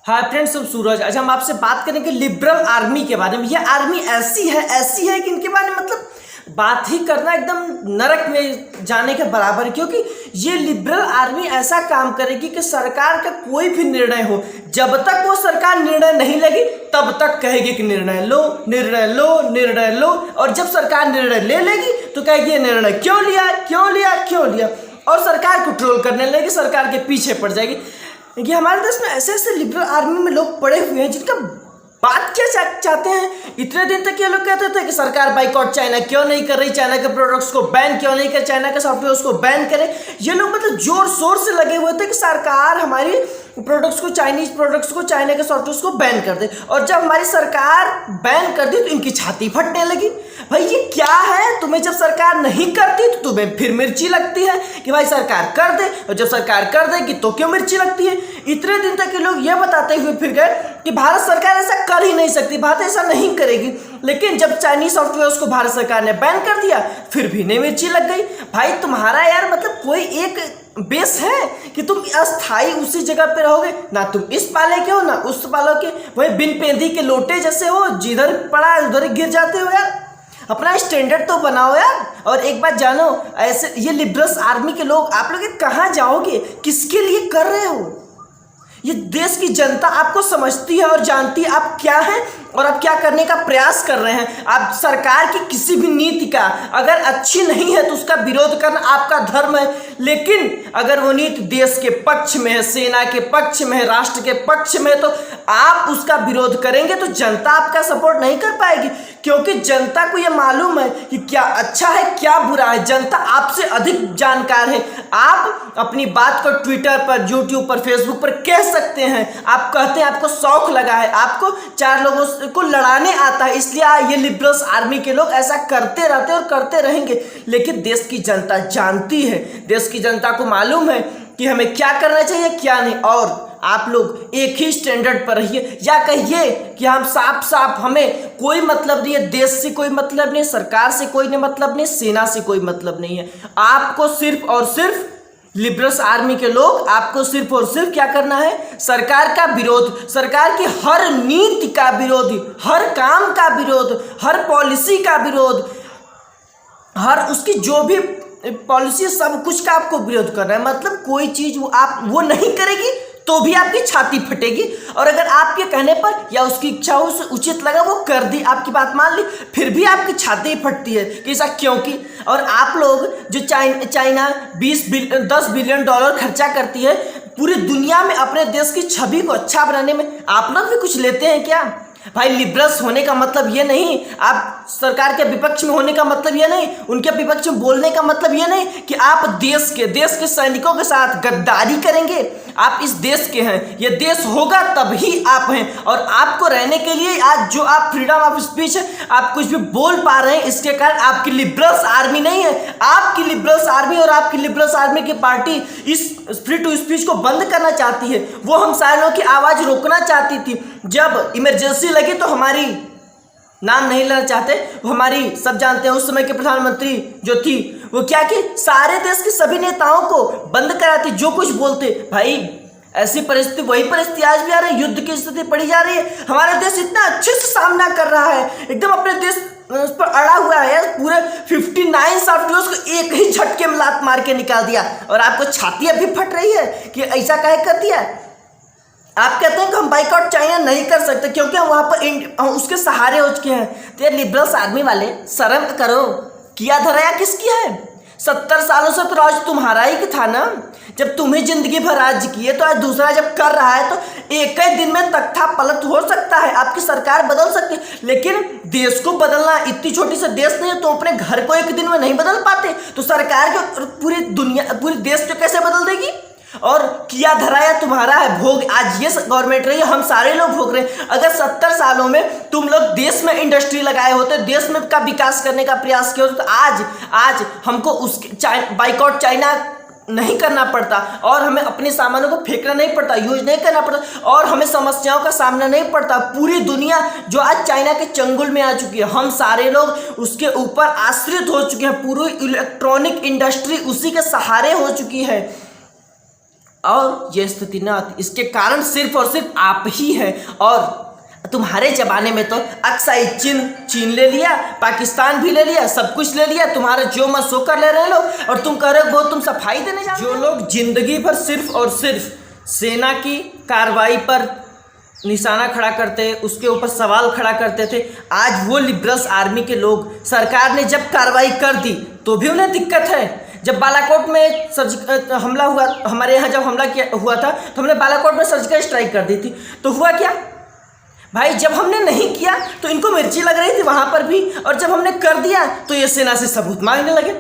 Hi friends, हम सूरज। आज हम आपसे बात करेंगे लिबरल आर्मी के बारे में। ये आर्मी ऐसी है कि इनके बारे में मतलब बात ही करना एकदम नरक में जाने के बराबर है, क्योंकि ये लिबरल आर्मी ऐसा काम करेगी कि सरकार का कोई भी निर्णय हो, जब तक वो सरकार निर्णय नहीं लेगी तब तक कहेगी कि निर्णय लो, निर्णय लो, निर्णय लो। और जब सरकार निर्णय ले लेगी तो कहेगी ये निर्णय क्यों लिया, क्यों लिया, क्यों लिया, और सरकार को ट्रोल करने लगेगी, सरकार के पीछे पड़ जाएगी। कि हमारे देश में ऐसे ऐसे लिबरल आर्मी में लोग पड़े हुए हैं जिनका बात क्या चाहते हैं। इतने दिन तक ये लोग कहते थे कि सरकार बाइकआउट चाइना क्यों नहीं कर रही, चाइना के प्रोडक्ट्स को बैन क्यों नहीं कर, चाइना के सॉफ्टवेयर को बैन करे। ये लोग मतलब जोर शोर से लगे हुए थे कि सरकार हमारी प्रोडक्ट्स को, चाइनीज प्रोडक्ट्स को, चाइना के सॉफ्टवेयर को बैन कर दे। और जब हमारी सरकार बैन कर दी तो इनकी छाती फटने लगी। भाई ये क्या है, तुम्हें जब सरकार नहीं करती तो तुम्हें फिर मिर्ची लगती है कि भाई सरकार कर दे, और जब सरकार कर देगी तो क्यों मिर्ची लगती है। इतने दिन तक ये लोग ये बताते हुए फिर गए कि भारत सरकार ऐसा कर ही नहीं सकती, भारत ऐसा नहीं करेगी। लेकिन जब चाइनीज सॉफ्टवेयर को भारत सरकार ने बैन कर दिया फिर भी नहीं मिर्ची लग गई। भाई तुम्हारा यार मतलब कोई एक बेस है कि तुम अस्थाई उसी जगह पे रहोगे, ना तुम इस पाले के हो ना उस पाले के, वही बिन पेंदी के लोटे जैसे हो, जिधर पड़ा उधर गिर जाते हो। यार अपना स्टैंडर्ड तो बनाओ यार। और एक बात जानो, ऐसे ये लिबरल आर्मी के लोग, आप लोग कहाँ जाओगे, किसके लिए कर रहे हो। ये देश की जनता आपको समझती है और जानती है आप क्या हैं और आप क्या करने का प्रयास कर रहे हैं। आप सरकार की किसी भी नीति का अगर अच्छी नहीं है तो उसका विरोध करना आपका धर्म है, लेकिन अगर वो नीति देश के पक्ष में है, सेना के पक्ष में है, राष्ट्र के पक्ष में है, तो आप उसका विरोध करेंगे तो जनता आपका सपोर्ट नहीं कर पाएगी, क्योंकि जनता को यह मालूम है कि क्या अच्छा है क्या बुरा है। जनता आपसे अधिक जानकार है। आप अपनी बात को ट्विटर पर, यूट्यूब पर, फेसबुक पर कह सकते हैं। आप कहते हैं आपको शौक लगा है, आपको चार लोगों को लड़ाने आता है, इसलिए ये लिबरल आर्मी के लोग ऐसा करते रहते हैं और करते रहेंगे। लेकिन देश की जनता जानती है, देश की जनता को मालूम है कि हमें क्या करना चाहिए क्या नहीं। और आप लोग एक ही स्टैंडर्ड पर रहिए, या कहिए कि हम साफ साफ हमें कोई मतलब नहीं है, देश से कोई मतलब नहीं, सरकार से कोई मतलब नहीं, सेना से कोई मतलब नहीं है। आपको सिर्फ और सिर्फ लिबरल आर्मी के लोग, आपको सिर्फ और सिर्फ क्या करना है, सरकार का विरोध, सरकार की हर नीति का विरोध, हर काम का विरोध, हर पॉलिसी का विरोध, हर उसकी जो भी पॉलिसी सब कुछ का आपको विरोध करना है। मतलब कोई चीज वो नहीं करेगी तो भी आपकी छाती फटेगी, और अगर आपके कहने पर या उसकी इच्छा हो, उसे उचित लगा, वो कर दी, आपकी बात मान ली, फिर भी आपकी छाती फटती है कि ऐसा क्यों की। और आप लोग जो चाइना 10 बिलियन डॉलर खर्चा करती है पूरी दुनिया में अपने देश की छवि को अच्छा बनाने में, आप लोग भी कुछ लेते हैं क्या। भाई लिबरल्स होने का मतलब ये नहीं, आप सरकार के विपक्ष में होने का मतलब ये नहीं, उनके विपक्ष में बोलने का मतलब ये नहीं कि आप देश के सैनिकों के साथ गद्दारी करेंगे। आप इस देश के हैं, ये देश होगा तभी आप हैं। और आपको रहने के लिए आज जो आप फ्रीडम ऑफ स्पीच है, आप कुछ भी बोल पा रहे हैं, इसके कारण आपकी लिबरल्स आर्मी नहीं है। आपकी लिबरल्स आर्मी और आपकी लिबरल्स आर्मी की पार्टी इस फ्री टू स्पीच को बंद करना चाहती है। वो हम सारे लोगों की आवाज रोकना चाहती थी। जब इमरजेंसी लगी तो हमारी, नाम नहीं लेना चाहते, वो हमारी सब जानते हैं, उस समय के प्रधानमंत्री जो थी वो क्या कि सारे देश के सभी नेताओं को बंद कराती, जो कुछ बोलते। भाई ऐसी परिस्थिति, वही परिस्थिति आज भी आ रही है, युद्ध की स्थिति पड़ी जा रही है। हमारा देश इतना अच्छे से सामना कर रहा है, एकदम अपने देश उस पर अड़ा हुआ है। पूरे 59 सॉफ्टवेयर को एक ही झटके में लात मार के निकाल दिया, और आपको छाती अभी फट रही है कि ऐसा काहे कर दिया। आप कहते हैं कि हम बाइकआउट चाइना नहीं कर सकते क्योंकि हम वहां पर उसके सहारे हो चुके हैं। तो ये लिबरल आर्मी वाले शर्म करो, किया धराया किसकी है। 70 सालों से तो राज तुम्हारा ही था ना। जब तुम्हें जिंदगी भर राज्य किए तो आज दूसरा जब कर रहा है तो एक ही दिन में तख्ता पलट हो सकता है, आपकी सरकार बदल सकती है। लेकिन देश को बदलना, इतनी छोटी सी देश नहीं है तो अपने घर को एक दिन में नहीं बदल पाते, तो सरकार को पूरी दुनिया, पूरी देश को कैसे बदल देगी। और किया धराया तुम्हारा है, भोग आज ये गवर्नमेंट रही है, हम सारे लोग भोग रहे हैं। अगर 70 सालों में तुम लोग देश में इंडस्ट्री लगाए होते, देश में का विकास करने का प्रयास किया होता, तो आज हमको उसके बाइकआउट चाइना नहीं करना पड़ता, और हमें अपने सामानों को फेंकना नहीं पड़ता, यूज नहीं करना पड़ता, और हमें समस्याओं का सामना नहीं पड़ता। पूरी दुनिया जो आज चाइना के चंगुल में आ चुकी है, हम सारे लोग उसके ऊपर आश्रित हो चुके हैं। पूरी इलेक्ट्रॉनिक इंडस्ट्री उसी के सहारे हो चुकी है। और ये स्थिति न आती। इसके कारण सिर्फ और सिर्फ आप ही हैं। और तुम्हारे जमाने में तो अक्साई चीन ले लिया, पाकिस्तान भी ले लिया, सब कुछ ले लिया, तुम्हारा जो मन सो कर ले रहे लोग, और तुम कह रहे हो बहुत तुम सफाई देने जा रहे हो। जो लोग जिंदगी भर सिर्फ और सिर्फ सेना की कार्रवाई पर निशाना खड़ा करते, उसके ऊपर सवाल खड़ा करते थे, आज वो लिबरल्स आर्मी के लोग सरकार ने जब कार्रवाई कर दी तो भी उन्हें दिक्कत है। जब बालाकोट में हमला हुआ, हमारे यहाँ जब हमला हुआ था तो हमने बालाकोट में सर्जिकल स्ट्राइक कर दी थी, तो हुआ क्या भाई? जब हमने नहीं किया तो इनको मिर्ची लग रही थी वहाँ पर भी, और जब हमने कर दिया तो ये सेना से सबूत मांगने लगे।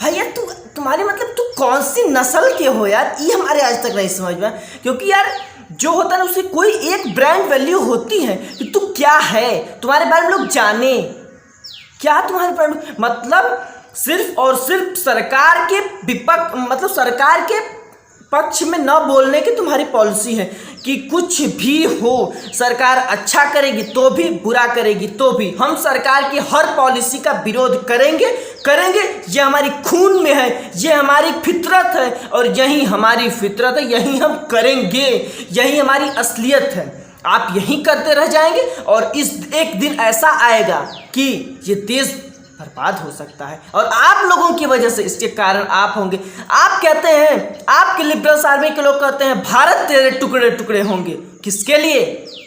भाई यार तुम्हारी मतलब तू कौन सी नस्ल के हो यार, ये हमारे आज तक नहीं समझ में। क्योंकि यार जो होता है ना उसकी कोई एक ब्रांड वैल्यू होती है कि तू क्या है, तुम्हारे बारे में लोग जाने क्या तुम्हारे बारे में। मतलब सिर्फ और सिर्फ सरकार के विपक्ष, मतलब सरकार के पक्ष में न बोलने की तुम्हारी पॉलिसी है कि कुछ भी हो, सरकार अच्छा करेगी तो भी, बुरा करेगी तो भी, हम सरकार की हर पॉलिसी का विरोध करेंगे। ये हमारी खून में है, ये हमारी फितरत है, और यही हमारी फितरत है, यही हम करेंगे, यही हमारी असलियत है। आप यही करते रह जाएंगे और इस एक दिन ऐसा आएगा कि ये देश बर्बाद हो सकता है, और आप लोगों की वजह से इसके कारण आप होंगे। आप कहते हैं, आपके लिबरल्स आर्मी के लोग कहते हैं भारत तेरे टुकड़े टुकड़े होंगे। किसके लिए?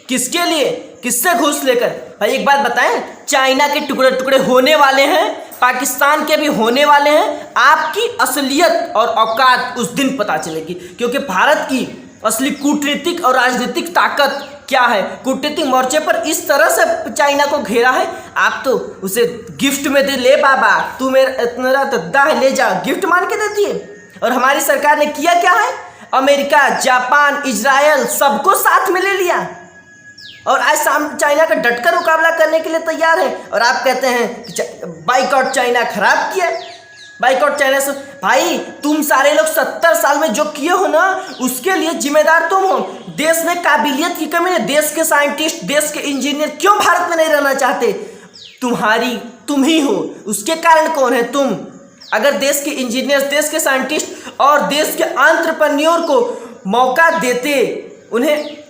किसके लिए? किससे घूस लेकर? भाई एक बात बताएं, चाइना के टुकड़े टुकड़े होने वाले हैं, पाकिस्तान के भी होने वाले हैं। आपकी असलियत और औकात उस दिन पता चलेगी, क्योंकि भारत की असली कूटनीतिक और राजनीतिक ताकत क्या है। कूटनीतिक मोर्चे पर इस तरह से चाइना को घेरा है, आप तो उसे गिफ्ट में दे, ले बाबा तू मेरा दद्दा है, ले जा, गिफ्ट मान के देती है। और हमारी सरकार ने किया क्या है? अमेरिका, जापान, इजराइल सबको साथ में ले लिया, और आज चाइना का डटकर मुकाबला करने के लिए तैयार है। और आप कहते हैं बाइकआउट चाइना खराब किया, बाइकआउट चाइना से। भाई तुम सारे लोग 70 साल में जो किए हो ना, उसके लिए जिम्मेदार तुम हो। देश में काबिलियत की कमी है, देश के साइंटिस्ट, देश के इंजीनियर क्यों भारत में नहीं रहना चाहते? तुम ही हो। उसके कारण कौन है? तुम। अगर देश के इंजीनियर, देश के साइंटिस्ट और देश के एंटरप्रेन्योर को मौका देते, उन्हें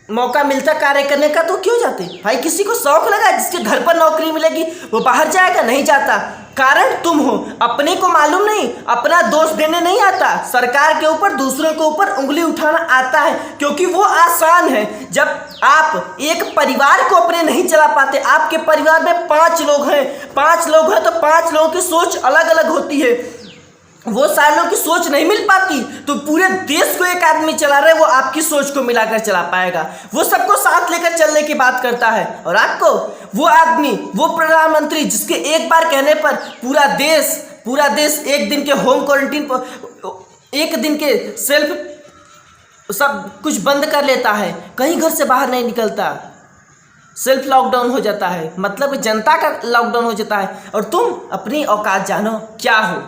मौका मिलता कार्य करने का, तो क्यों जाते? भाई किसी को शौक लगा जिसके घर पर नौकरी मिलेगी वो बाहर जाएगा? नहीं जाता। कारण तुम हो। अपने को मालूम नहीं, अपना दोष देने नहीं आता, सरकार के ऊपर, दूसरों के ऊपर उंगली उठाना आता है, क्योंकि वो आसान है। जब आप एक परिवार को अपने नहीं चला पाते, आपके परिवार में 5 लोग हैं, 5 लोग हैं तो 5 लोगों की सोच अलग अलग होती है, वो सारे लोगों की सोच नहीं मिल पाती, तो पूरे देश को एक आदमी चला रहा है, वो आपकी सोच को मिलाकर चला पाएगा। वो सबको साथ लेकर चलने की बात करता है, और आपको वो आदमी, वो प्रधानमंत्री जिसके एक बार कहने पर पूरा देश एक दिन के होम क्वारंटीन पर, एक दिन के सेल्फ सब कुछ बंद कर लेता है, कहीं घर से बाहर नहीं निकलता, सेल्फ लॉकडाउन हो जाता है, मतलब जनता का लॉकडाउन हो जाता है, और तुम अपनी औकात जानो क्या हो,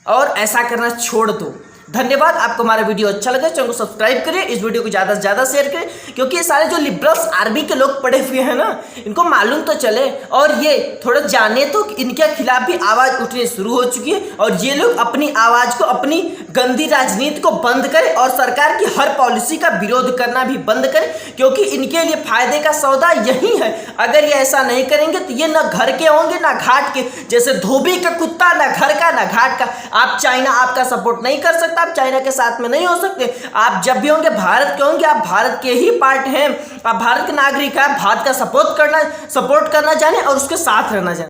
और ऐसा करना छोड़ दो। धन्यवाद। आपको हमारा वीडियो अच्छा लगा चैनल को सब्सक्राइब करिए, इस वीडियो को ज़्यादा से ज़्यादा शेयर करें, क्योंकि ये सारे जो लिबरल्स आर्मी के लोग पड़े हुए हैं ना, इनको मालूम तो चले, और ये थोड़ा जाने तो इनके खिलाफ भी आवाज़ उठनी शुरू हो चुकी है, और ये लोग अपनी आवाज़ को, अपनी गंदी राजनीति को बंद करें, और सरकार की हर पॉलिसी का विरोध करना भी बंद करें, क्योंकि इनके लिए फायदे का सौदा यही है। अगर ये ऐसा नहीं करेंगे तो ये ना घर के होंगे ना घाट के, जैसे धोबी का कुत्ता, ना घर का ना घाट का। आप चाइना आपका सपोर्ट नहीं कर सकता, आप चाइना के साथ में नहीं हो सकते। आप जब भी होंगे भारत के होंगे, आप भारत के ही पार्ट हैं, आप भारत के नागरिक हैं, भारत का सपोर्ट करना जाने और उसके साथ रहना जाने।